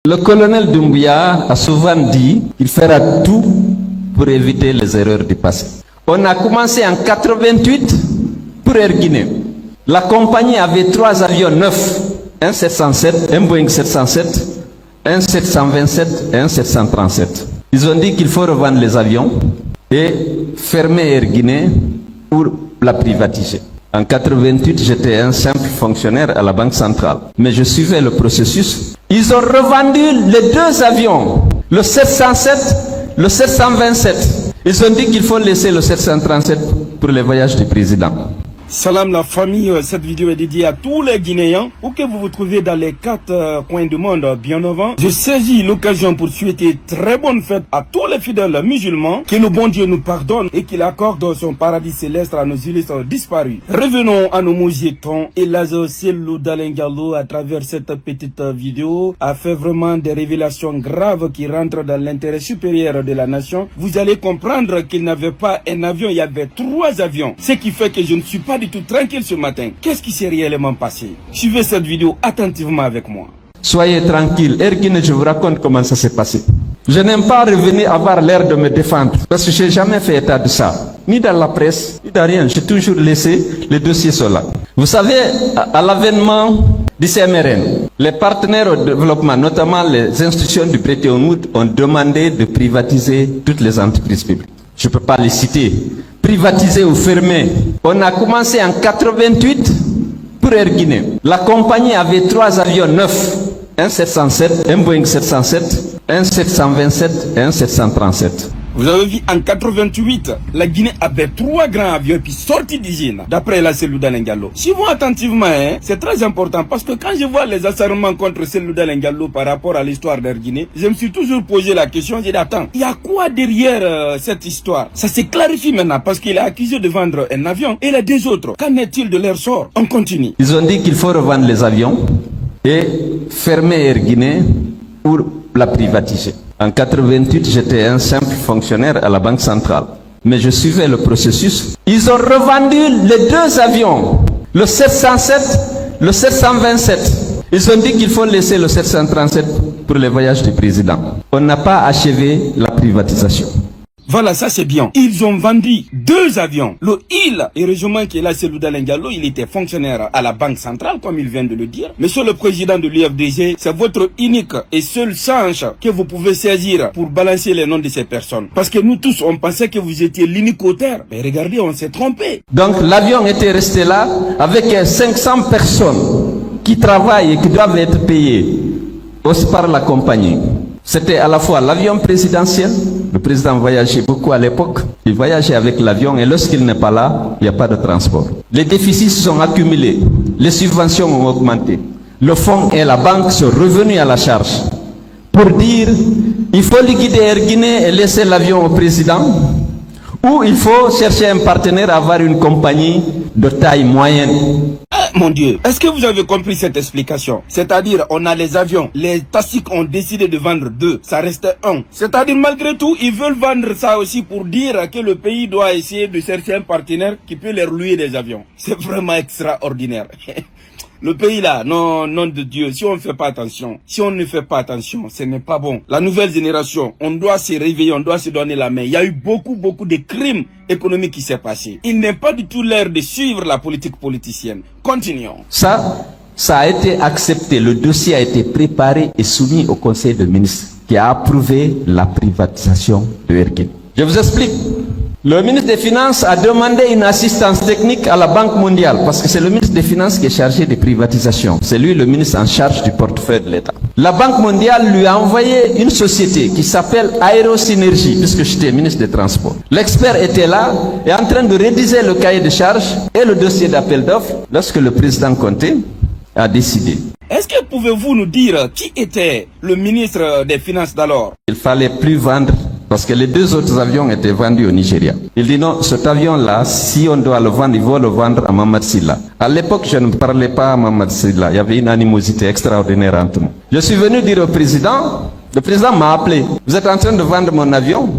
Le colonel Doumbouya a souvent dit qu'il fera tout pour éviter les erreurs du passé. On a commencé en 88 pour Air Guinée. La compagnie avait 3 avions neufs, un 707, un Boeing 707, un 727 et un 737. Ils ont dit qu'il faut revendre les avions et fermer Air Guinée pour la privatiser. En 88, j'étais un simple fonctionnaire à la Banque centrale. Mais je suivais le processus. Ils ont revendu les 2 avions, le 707, le 727. Ils ont dit qu'il faut laisser le 737 pour les voyages du président. Salam la famille, cette vidéo est dédiée à tous les Guinéens, où que vous vous trouvez dans les 4 coins du monde bien avant. Je saisis l'occasion pour souhaiter très bonne fête à tous les fidèles musulmans, que le bon Dieu nous pardonne et qu'il accorde son paradis céleste à nos illustres disparus. Revenons à nos moussetons. Et Lazo Cellou Dalein Diallo, à travers cette petite vidéo, a fait vraiment des révélations graves qui rentrent dans l'intérêt supérieur de la nation. Vous allez comprendre qu'il n'avait pas un avion, il y avait 3 avions. Ce qui fait que je ne suis pas du tout tranquille ce matin. Qu'est-ce qui s'est réellement passé? Suivez cette vidéo attentivement avec moi. Soyez tranquille. Air Guinée, je vous raconte comment ça s'est passé. Je n'aime pas revenir avoir l'air de me défendre parce que je n'ai jamais fait état de ça. Ni dans la presse, ni dans rien. J'ai toujours laissé les dossiers sur là. Vous savez, à l'avènement du CMRN, les partenaires au développement, notamment les institutions du Bretton Woods, ont demandé de privatiser toutes les entreprises publiques. Je ne peux pas les citer. Privatiser ou fermer. On a commencé en 88 pour Air Guinée. La compagnie avait 3 avions neufs, un 707, un Boeing 707, un 727 et un 737. Vous avez vu, en 88, la Guinée avait 3 grands avions et puis sortis d'usine, d'après la Cellou Dalein Diallo. Suivons attentivement, c'est très important parce que quand je vois les asserments contre Cellou Dalein Diallo par rapport à l'histoire d'Air Guinée, je me suis toujours posé la question, j'ai dit attends, il y a quoi derrière cette histoire? Ça se clarifie maintenant parce qu'il est accusé de vendre un avion et les 2 autres. Qu'en est-il de leur sort? On continue. Ils ont dit qu'il faut revendre les avions et fermer Air Guinée pour la privatiser. En 88, j'étais un simple fonctionnaire à la Banque centrale. Mais je suivais le processus. Ils ont revendu les 2 avions, le 707, le 727. Ils ont dit qu'il faut laisser le 737 pour les voyages du président. On n'a pas achevé la privatisation. Voilà, ça c'est bien. Ils ont vendu 2 avions. Le IL, heureusement qu'il est là, Cellou Dalein Diallo, il était fonctionnaire à la Banque centrale, comme il vient de le dire. Monsieur le président de l'UFDG, c'est votre unique et seul change que vous pouvez saisir pour balancer les noms de ces personnes. Parce que nous tous, on pensait que vous étiez l'unique auteur. Mais regardez, on s'est trompé. Donc l'avion était resté là avec 500 personnes qui travaillent et qui doivent être payées aussi par la compagnie. C'était à la fois l'avion présidentiel, le président voyageait beaucoup à l'époque, il voyageait avec l'avion et lorsqu'il n'est pas là, il n'y a pas de transport. Les déficits se sont accumulés, les subventions ont augmenté. Le fonds et la banque sont revenus à la charge pour dire il faut liquider Air Guinée et laisser l'avion au président ou il faut chercher un partenaire à avoir une compagnie de taille moyenne. Mon Dieu, est-ce que vous avez compris cette explication? C'est-à-dire, on a les avions, les taxiques ont décidé de vendre 2, ça restait 1. C'est-à-dire, malgré tout, ils veulent vendre ça aussi pour dire que le pays doit essayer de chercher un partenaire qui peut leur louer des avions. C'est vraiment extraordinaire. Le pays là, non, nom de Dieu, si on ne fait pas attention, ce n'est pas bon. La nouvelle génération, on doit se réveiller, on doit se donner la main. Il y a eu beaucoup de crimes économiques qui s'est passé. Il n'est pas du tout l'heure de suivre la politique politicienne. Continuons. Ça a été accepté. Le dossier a été préparé et soumis au Conseil des ministres qui a approuvé la privatisation de Air Guinée. Je vous explique. Le ministre des Finances a demandé une assistance technique à la Banque mondiale parce que c'est le ministre des Finances qui est chargé des privatisations. C'est lui le ministre en charge du portefeuille de l'État. La Banque mondiale lui a envoyé une société qui s'appelle Aérosynergie puisque j'étais ministre des Transports. L'expert était là et en train de rédiger le cahier de charges et le dossier d'appel d'offres lorsque le président Conté a décidé. Est-ce que pouvez-vous nous dire qui était le ministre des Finances d'alors? Il fallait plus vendre parce que les 2 autres avions étaient vendus au Nigeria. Il dit non, cet avion-là, si on doit le vendre, il faut le vendre à Mamad Silla. À l'époque, je ne parlais pas à Mamad Silla. Il y avait une animosité extraordinaire entre nous. Je suis venu dire au président, le président m'a appelé. Vous êtes en train de vendre mon avion?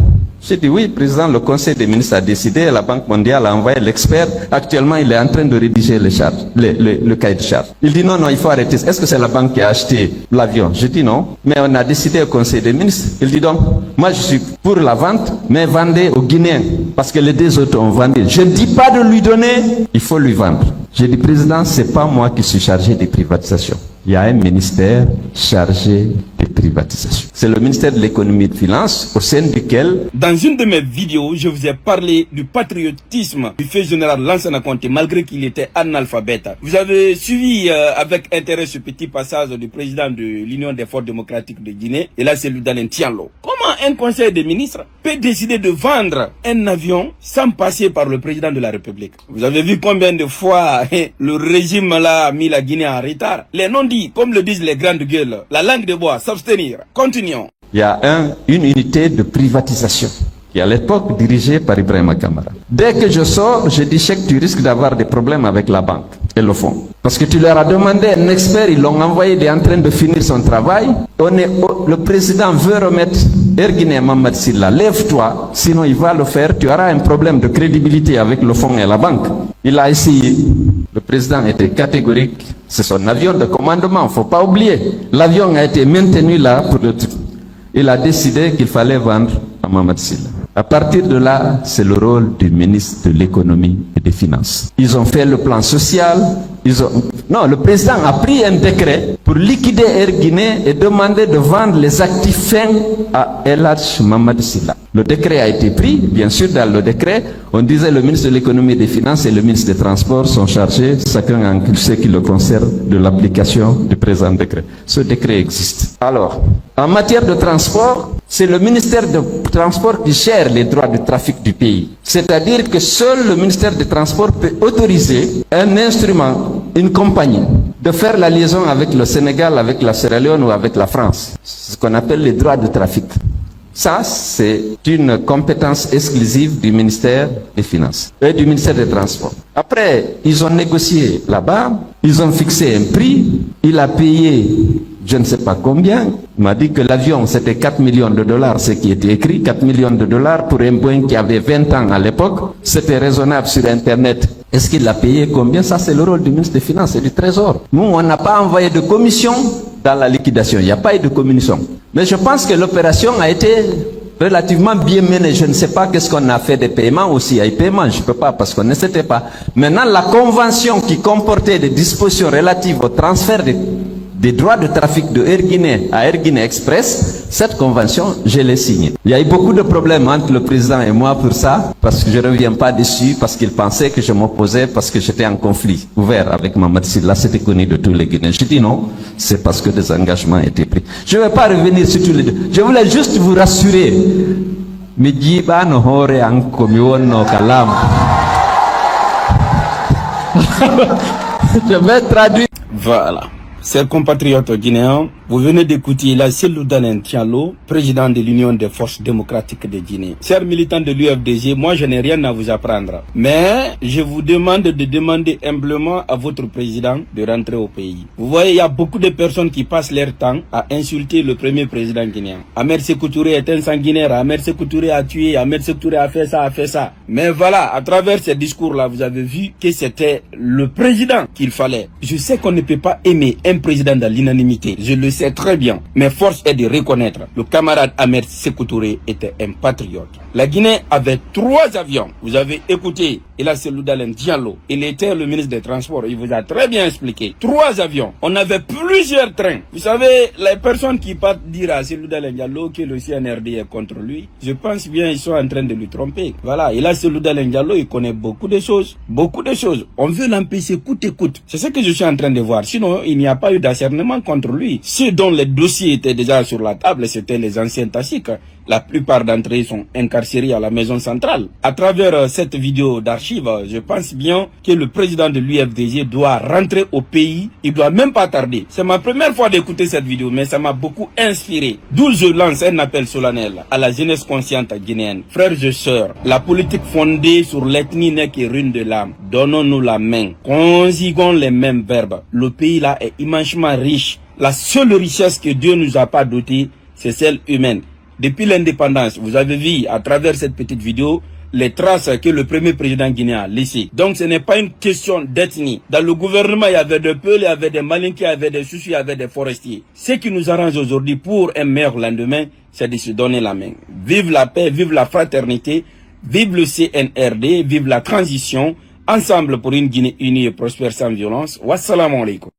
J'ai dit oui, président, le conseil des ministres a décidé, la Banque mondiale a envoyé l'expert. Actuellement, il est en train de rédiger le cahier de charges. Il dit non, il faut arrêter. Est-ce que c'est la banque qui a acheté l'avion? Je dis non, mais on a décidé au conseil des ministres. Il dit donc, moi je suis pour la vente, mais vendez aux Guinéens, parce que les deux autres ont vendu. Je ne dis pas de lui donner, il faut lui vendre. J'ai dit, président, c'est pas moi qui suis chargé des privatisations. Il y a un ministère chargé des privatisations. C'est le ministère de l'économie et des finances, au sein duquel... Dans une de mes vidéos, je vous ai parlé du patriotisme du fait général Lansana Conté, malgré qu'il était analphabète. Vous avez suivi avec intérêt ce petit passage du président de l'Union des forces démocratiques de Guinée, et là c'est Ludalen Tianlo. Comment un conseil des ministres peut décider de vendre un avion sans passer par le président de la République? Vous avez vu combien de fois le régime là a mis la Guinée en retard? Les non-dits, comme le disent les grandes gueules, la langue de bois, s'abstenir. Continuons. Il y a une unité de privatisation qui à l'époque dirigée par Ibrahima Kamara. Dès que je sors, je dis que tu risques d'avoir des problèmes avec la banque et le fonds. Parce que tu leur as demandé un expert, ils l'ont envoyé, il est en train de finir son travail. Le président veut remettre Erguiné Mamad Silla. Lève-toi, sinon il va le faire. Tu auras un problème de crédibilité avec le fonds et la banque. Il a essayé. Le président était catégorique. C'est son avion de commandement, il ne faut pas oublier. L'avion a été maintenu là pour le truc. Il a décidé qu'il fallait vendre à Mamad Silla. À partir de là, c'est le rôle du ministre de l'économie et des finances. Ils ont fait le plan social. Non, le président a pris un décret pour liquider Air Guinée et demander de vendre les actifs fins à El Hadj Mamad Silla. Le décret a été pris. Bien sûr, dans le décret, on disait le ministre de l'économie et des finances et le ministre des transports sont chargés, chacun en ce qui le concerne, de l'application du présent décret. Ce décret existe. Alors, en matière de transport, c'est le ministère des Transports qui gère les droits de trafic du pays. C'est-à-dire que seul le ministère des Transports peut autoriser un instrument, une compagnie, de faire la liaison avec le Sénégal, avec la Sierra Leone ou avec la France. Ce qu'on appelle les droits de trafic. Ça, c'est une compétence exclusive du ministère des Finances et du ministère des Transports. Après, ils ont négocié là-bas, ils ont fixé un prix, il a payé je ne sais pas combien. Il m'a dit que l'avion, c'était 4 millions de dollars, ce qui était écrit, 4 millions de dollars pour un Boeing qui avait 20 ans à l'époque. C'était raisonnable sur Internet. Est-ce qu'il a payé combien? Ça, c'est le rôle du ministre des Finances et du Trésor. Nous, on n'a pas envoyé de commission dans la liquidation. Il n'y a pas eu de commission. Mais je pense que l'opération a été relativement bien menée. Je ne sais pas qu'est-ce qu'on a fait des paiements ou s'il y a eu paiement. Je ne peux pas parce qu'on ne sait pas. Maintenant, la convention qui comportait des dispositions relatives au transfert des droits de trafic de Air Guinée à Air Guinée Express, cette convention, je l'ai signée. Il y a eu beaucoup de problèmes entre le président et moi pour ça, parce que je ne reviens pas dessus, parce qu'il pensait que je m'opposais, parce que j'étais en conflit ouvert avec Mamad Silla. C'était connu de tous les Guinéens. Je dis non, c'est parce que des engagements étaient pris. Je ne vais pas revenir sur tous les deux. Je voulais juste vous rassurer. Je vais traduire. Voilà. Chers compatriotes guinéens, vous venez d'écouter la Ludalen Tianlo, président de l'Union des forces démocratiques de Guinée. Chers militants de l'UFDG, moi je n'ai rien à vous apprendre. Mais je vous demande de demander humblement à votre président de rentrer au pays. Vous voyez, il y a beaucoup de personnes qui passent leur temps à insulter le premier président guinéen. Ahmed Sékou Touré est un sanguinaire, Ahmed Sékou Touré a tué, Ahmed Sékou Touré a fait ça, a fait ça. Mais voilà, à travers ces discours-là, vous avez vu que c'était le président qu'il fallait. Je sais qu'on ne peut pas aimer un président dans l'unanimité, je le sais très bien, mais force est de reconnaître, le camarade Ahmed Sékou Touré était un patriote. La Guinée avait 3 avions, vous avez écouté, et là c'est Ludalen Diallo, il était le ministre des Transports, il vous a très bien expliqué, 3 avions, on avait plusieurs trains. Vous savez, les personnes qui partent dire à Ludalen Diallo que le CNRD est contre lui, je pense bien ils sont en train de lui tromper. Voilà, et là c'est Ludalen Diallo, il connaît beaucoup de choses, on veut l'empêcher coûte et coûte, c'est ce que je suis en train de voir, sinon il n'y a pas eu d'acharnement contre lui. Ceux dont les dossiers étaient déjà sur la table, c'était les anciens Tassiques. La plupart d'entre eux sont incarcérés à la maison centrale. À travers cette vidéo d'archives, je pense bien que le président de l'UFDG doit rentrer au pays. Il doit même pas tarder. C'est ma première fois d'écouter cette vidéo, mais ça m'a beaucoup inspiré. D'où je lance un appel solennel à la jeunesse consciente guinéenne. Frères et sœurs, la politique fondée sur l'ethnie n'est qu'une de l'âme. Donnons-nous la main. Conjuguons les mêmes verbes. Le pays là est immensément riche. La seule richesse que Dieu nous a pas dotée, c'est celle humaine. depuis l'indépendance, vous avez vu à travers cette petite vidéo les traces que le premier président guinéen a laissées. Donc ce n'est pas une question d'ethnie. Dans le gouvernement, il y avait des Peuls, il y avait des Malinqués, il y avait des Soucis, il y avait des forestiers. Ce qui nous arrange aujourd'hui pour un meilleur lendemain, c'est de se donner la main. Vive la paix, vive la fraternité, vive le CNRD, vive la transition, ensemble pour une Guinée unie et prospère sans violence. Wassalamu alaikum.